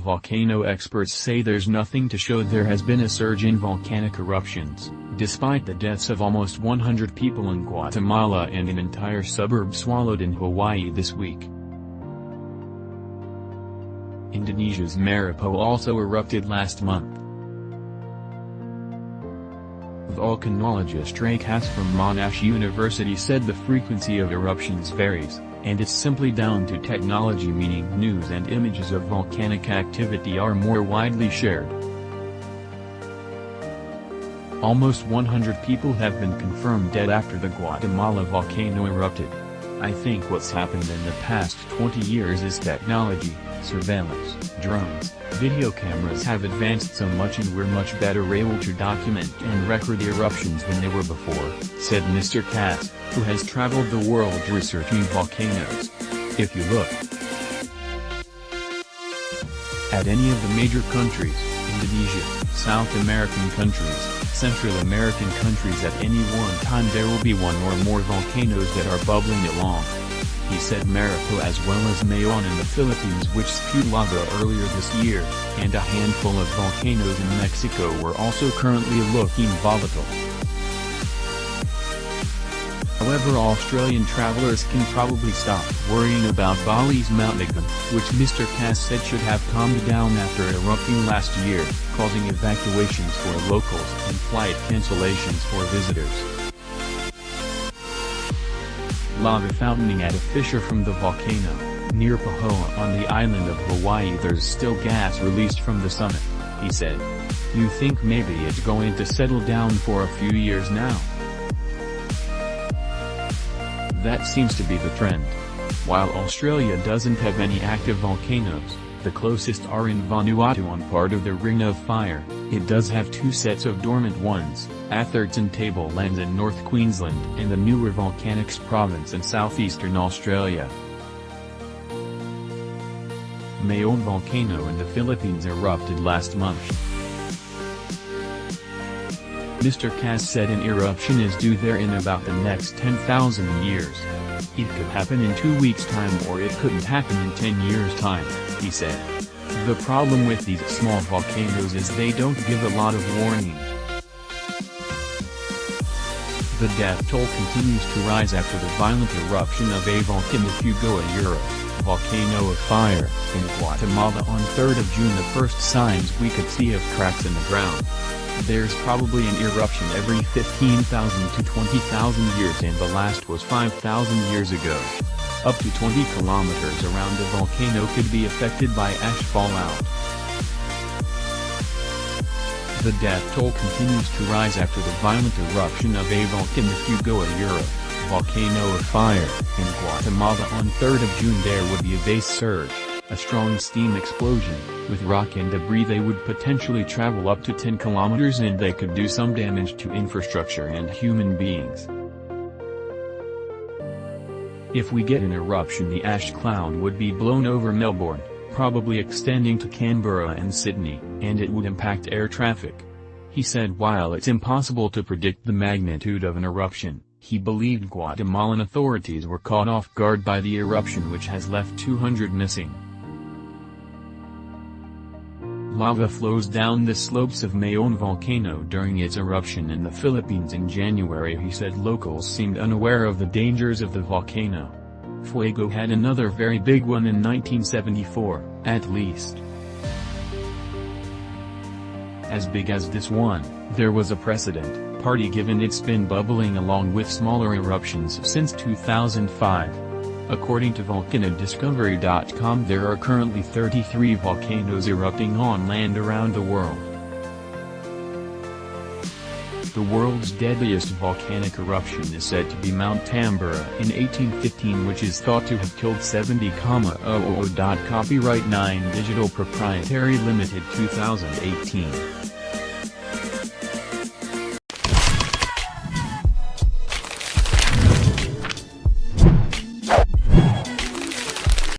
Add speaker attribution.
Speaker 1: volcano experts say there's nothing to show there has been a surge in volcanic eruptions, despite the deaths of almost 100 people in Guatemala and an entire suburb swallowed in Hawaii this week. Indonesia's Merapi also erupted last month. Volcanologist Ray Cass from Monash University said the frequency of eruptions varies, and it's simply down to technology, meaning news and images of volcanic activity are more widely shared. Almost 100 people have been confirmed dead after the Guatemala volcano erupted. I think what's happened in the past 20 years is technology, surveillance, drones, video cameras have advanced so much and we're much better able to document and record eruptions than they were before, said Mr. Cass, who has traveled the world researching volcanoes. If you look at any of the major countries, Indonesia, South American countries, Central American countries, at any one time there will be one or more volcanoes that are bubbling along. He said Merapi as well as Mayon in the Philippines, which spewed lava earlier this year, and a handful of volcanoes in Mexico were also currently looking volatile. However, Australian travelers can probably stop worrying about Bali's Mount Agung, which Mr. Cass said should have calmed down after erupting last year, causing evacuations for locals and flight cancellations for visitors. Lava fountaining at a fissure from the volcano, near Pahoa on the island of Hawaii. There's still gas released from the summit, he said. You think maybe it's going to settle down for a few years now? That seems to be the trend. While Australia doesn't have any active volcanoes, the closest are in Vanuatu on part of the Ring of Fire. It does have two sets of dormant ones, Atherton Tablelands in North Queensland and the newer Volcanics province in southeastern Australia. Mayon volcano in the Philippines erupted last month. Mr. Cass said an eruption is due there in about the next 10,000 years. It could happen in 2 weeks' time or it couldn't happen in 10 years' time, he said. The problem with these small volcanoes is they don't give a lot of warning. The death toll continues to rise after the violent eruption of a volcano volcano of fire, in Guatemala on 3rd of June. The first signs we could see of cracks in the ground. There's probably an eruption every 15,000 to 20,000 years and the last was 5,000 years ago. Up to 20 kilometers around the volcano could be affected by ash fallout. The death toll continues to rise after the violent eruption of a volcano of fire, in Guatemala on 3rd of June. There would be a base surge, a strong steam explosion, with rock and debris. They would potentially travel up to 10 kilometers and they could do some damage to infrastructure and human beings. If we get an eruption, the ash cloud would be blown over Melbourne, probably extending to Canberra and Sydney, and it would impact air traffic. He said while it's impossible to predict the magnitude of an eruption, he believed Guatemalan authorities were caught off guard by the eruption, which has left 200 missing. Lava flows down the slopes of Mayon volcano during its eruption in the Philippines in January. He said locals seemed unaware of the dangers of the volcano. Fuego had another very big one in 1974, at least as big as this one. There was a precedent party given it's been bubbling along with smaller eruptions since 2005. According to volcanodiscovery.com, there are currently 33 volcanoes erupting on land around the world. The world's deadliest volcanic eruption is said to be Mount Tambora in 1815, which is thought to have killed 70,000. Copyright 9 Digital Proprietary Limited 2018.